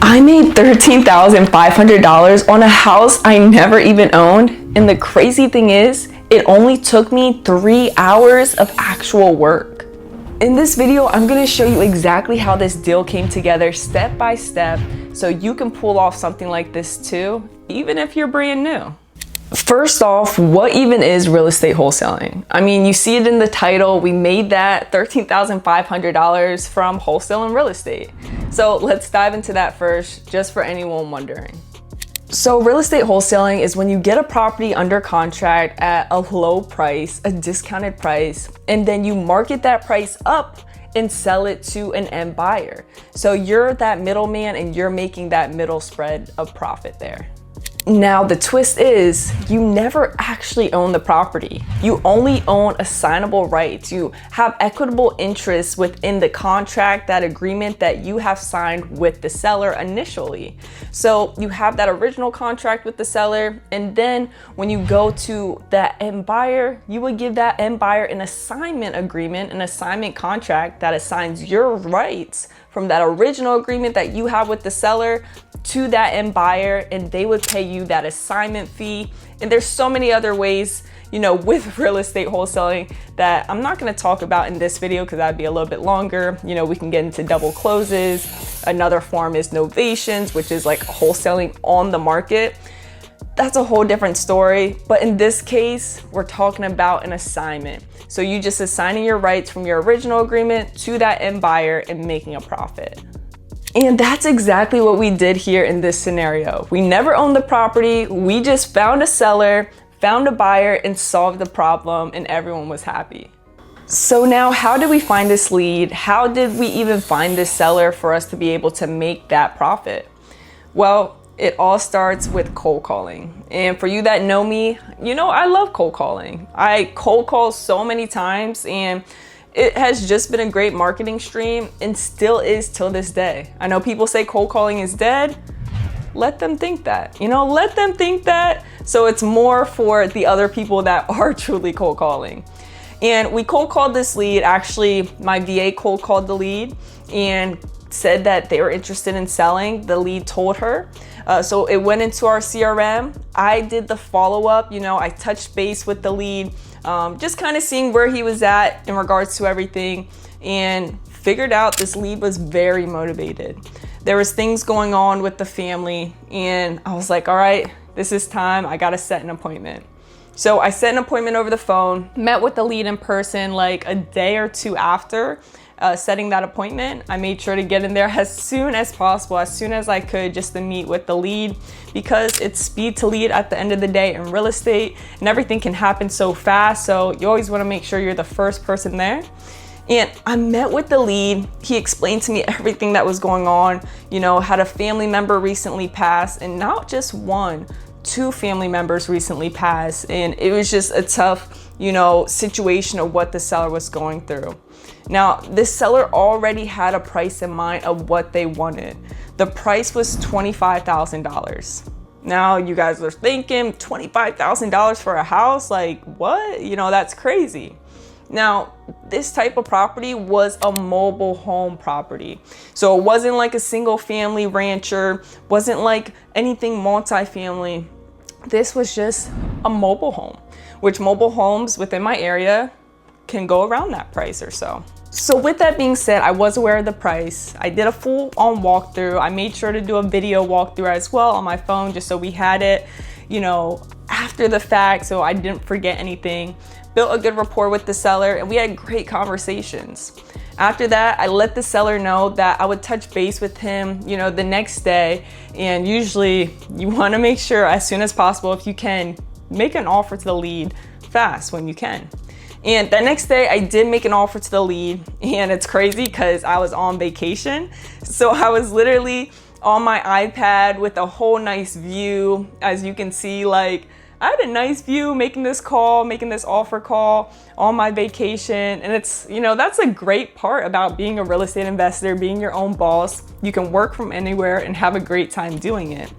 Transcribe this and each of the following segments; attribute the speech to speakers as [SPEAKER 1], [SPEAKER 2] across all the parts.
[SPEAKER 1] I made $13,500 on a house I never even owned. And the crazy thing is, it only took me 3 hours of actual work. In this video, I'm gonna show you exactly how this deal came together step by step so you can pull off something like this too, even if you're brand new. First off, what even is real estate wholesaling? I mean, you see it in the title. We made that $13,500 from wholesaling real estate. So let's dive into that first, just for anyone wondering. So real estate wholesaling is when you get a property under contract at a low price, a discounted price, and then you market that price up and sell it to an end buyer. So you're that middleman and you're making that middle spread of profit there. Now, the twist is you never actually own the property. You only own assignable rights. You have equitable interests within the contract, that agreement that you have signed with the seller initially. So you have that original contract with the seller, and then when you go to that end buyer, you would give that end buyer an assignment agreement, an assignment contract that assigns your rights from that original agreement that you have with the seller to that end buyer, and they would pay you that assignment fee. And there's so many other ways, with real estate wholesaling that I'm not going to talk about in this video because that'd be a little bit longer. We can get into double closes. Another form is novations, which is like wholesaling on the market. That's a whole different story. But in this case, we're talking about an assignment. So you just assigning your rights from your original agreement to that end buyer and making a profit. And that's exactly what we did here in this scenario. We never owned the property. We just found a seller, found a buyer, and solved the problem, and everyone was happy. So now, how did we find this lead? How did we even find this seller for us to be able to make that profit? Well, it all starts with cold calling. And for you that know me, I love cold calling. I cold call so many times, and it has just been a great marketing stream and still is till this day. I know people say cold calling is dead. Let them think that, let them think that. So it's more for the other people that are truly cold calling. And we cold called this lead. Actually, my VA cold called the lead and said that they were interested in selling. The lead told her. So it went into our CRM. I did the follow-up, I touched base with the lead, just kind of seeing where he was at in regards to everything, and figured out this lead was very motivated. There was things going on with the family, and I was like, all right, this is time. I got to set an appointment. So I set an appointment over the phone, met with the lead in person like a day or two after setting that appointment. I made sure to get in there as soon as possible, as soon as I could, just to meet with the lead, because it's speed to lead at the end of the day in real estate, and everything can happen so fast. So you always want to make sure you're the first person there. And I met with the lead. He explained to me everything that was going on. Had a family member recently pass, and not just one, 2 family members recently passed. And it was just a tough, situation of what the seller was going through. Now, this seller already had a price in mind of what they wanted. The price was $25,000. Now, you guys are thinking $25,000 for a house? Like, what? That's crazy. Now, this type of property was a mobile home property. So it wasn't like a single family rancher, wasn't like anything multifamily. This was just a mobile home, which mobile homes within my area can go around that price or so. So with that being said, I was aware of the price. I did a full-on walkthrough. I made sure to do a video walkthrough as well on my phone, just so we had it, after the fact, so I didn't forget anything. Built a good rapport with the seller, and we had great conversations. After that, I let the seller know that I would touch base with him, the next day. And usually you want to make sure as soon as possible, if you can, make an offer to the lead fast when you can. And the next day I did make an offer to the lead, and it's crazy because I was on vacation. So I was literally on my iPad with a whole nice view. As you can see, like, I had a nice view making this offer call on my vacation. And it's, that's a great part about being a real estate investor, being your own boss. You can work from anywhere and have a great time doing it.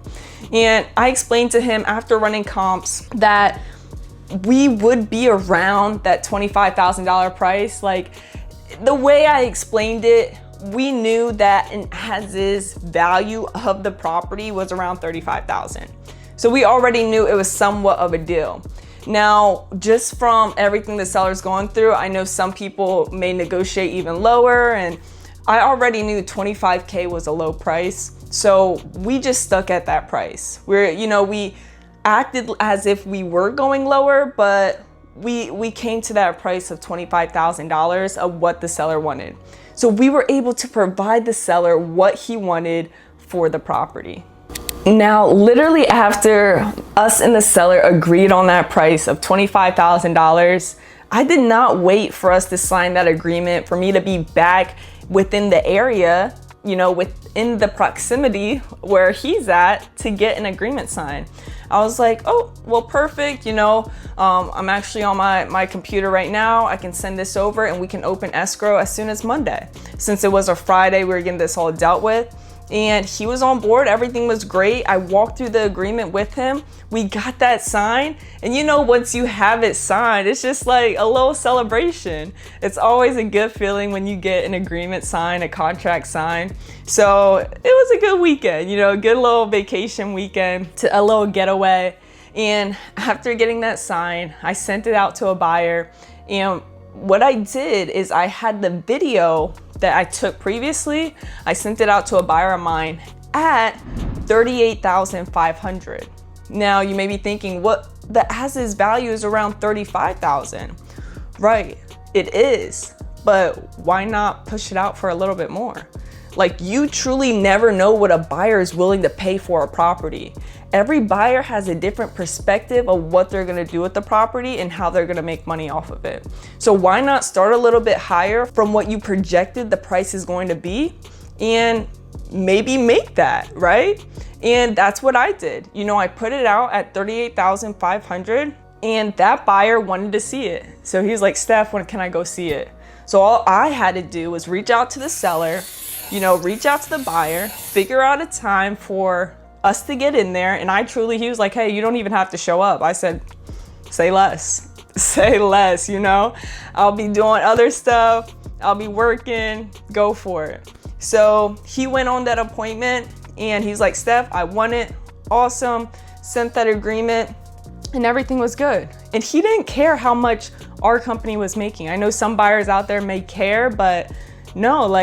[SPEAKER 1] And I explained to him after running comps that we would be around that $25,000 price. Like, the way I explained it we knew that an as-is value of the property was around $35,000. So we already knew it was somewhat of a deal. Now, just from everything the seller's going through, I know some people may negotiate even lower, and I already knew 25K was a low price. So we just stuck at that price. We acted as if we were going lower, but we came to that price of $25,000 of what the seller wanted. So we were able to provide the seller what he wanted for the property. Now, literally after us and the seller agreed on that price of $25,000, I did not wait for us to sign that agreement for me to be back within the area, within the proximity where he's at, to get an agreement signed. I was like, oh, well, perfect. I'm actually on my computer right now. I can send this over and we can open escrow as soon as Monday. Since it was a Friday, we were getting this all dealt with. And he was on board. Everything was great. I walked through the agreement with him. We got that signed. And once you have it signed, it's just like a little celebration. It's always a good feeling when you get an agreement signed, a contract signed. So it was a good weekend, a good little vacation weekend, a little getaway. And after getting that signed, I sent it out to a buyer. And what I did is I had the video that I took previously. I sent it out to a buyer of mine at $38,500. Now you may be thinking, what, the as-is value is around $35,000. Right, it is, but why not push it out for a little bit more? Like, you truly never know what a buyer is willing to pay for a property. Every buyer has a different perspective of what they're gonna do with the property and how they're gonna make money off of it. So why not start a little bit higher from what you projected the price is going to be and maybe make that, right? And that's what I did. I put it out at $38,500 and that buyer wanted to see it. So he was like, Steph, when can I go see it? So all I had to do was reach out to the seller, reach out to the buyer, figure out a time for us to get in there. And he was like, hey, you don't even have to show up. I said, say less, I'll be doing other stuff. I'll be working, go for it. So he went on that appointment and he's like, Steph, I want it. Awesome. Sent that agreement and everything was good. And he didn't care how much our company was making. I know some buyers out there may care, but no,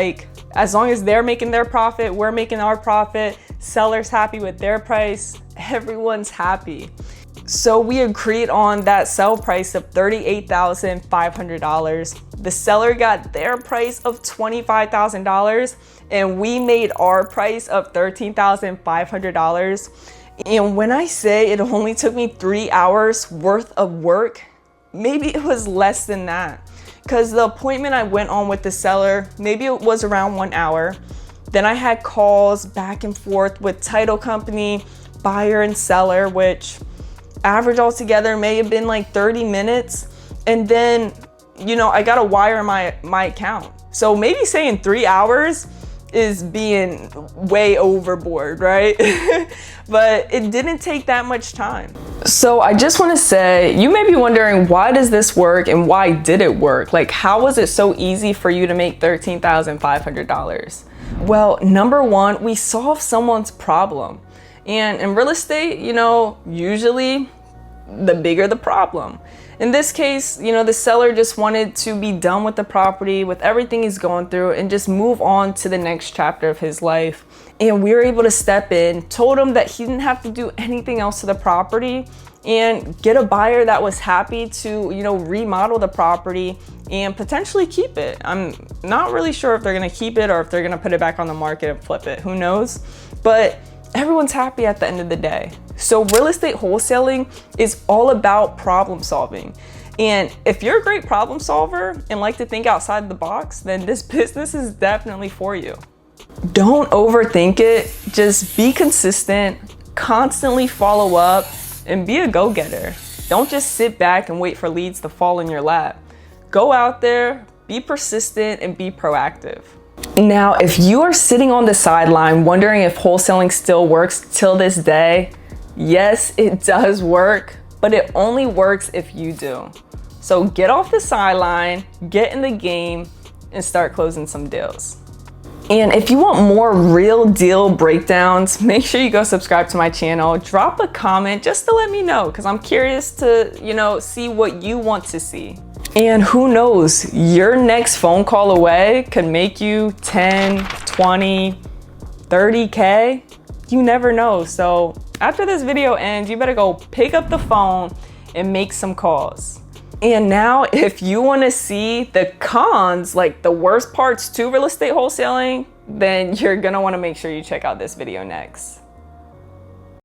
[SPEAKER 1] as long as they're making their profit, we're making our profit, seller's happy with their price, everyone's happy. So we agreed on that sell price of $38,500. The seller got their price of $25,000 and we made our price of $13,500. And when I say it only took me 3 hours worth of work, maybe it was less than that. Because the appointment I went on with the seller, maybe it was around 1 hour. Then I had calls back and forth with title company, buyer and seller, which average altogether may have been like 30 minutes. And then, I got to wire my account. So maybe saying 3 hours is being way overboard, right? But it didn't take that much time. So I just want to say, you may be wondering, why does this work and why did it work? How was it so easy for you to make $13,500? Well, number one, we solved someone's problem. And in real estate, usually the bigger the problem. In this case, the seller just wanted to be done with the property, with everything he's going through, and just move on to the next chapter of his life. And we were able to step in, told him that he didn't have to do anything else to the property, and get a buyer that was happy to, remodel the property and potentially keep it. I'm not really sure if they're gonna keep it or if they're gonna put it back on the market and flip it, who knows? But everyone's happy at the end of the day. So real estate wholesaling is all about problem solving. And if you're a great problem solver and like to think outside the box, then this business is definitely for you. Don't overthink it. Just be consistent, constantly follow up, and be a go-getter. Don't just sit back and wait for leads to fall in your lap. Go out there, be persistent, and be proactive. Now, if you are sitting on the sideline wondering if wholesaling still works till this day, yes, it does work, but it only works if you do. So get off the sideline, get in the game, and start closing some deals. And if you want more real deal breakdowns, make sure you go subscribe to my channel. Drop a comment just to let me know, because I'm curious to, see what you want to see. And who knows, your next phone call away could make you 10, 20, 30K. You never know. So after this video ends, you better go pick up the phone and make some calls. And now, if you want to see the cons, like the worst parts to real estate wholesaling, then you're gonna want to make sure you check out this video next.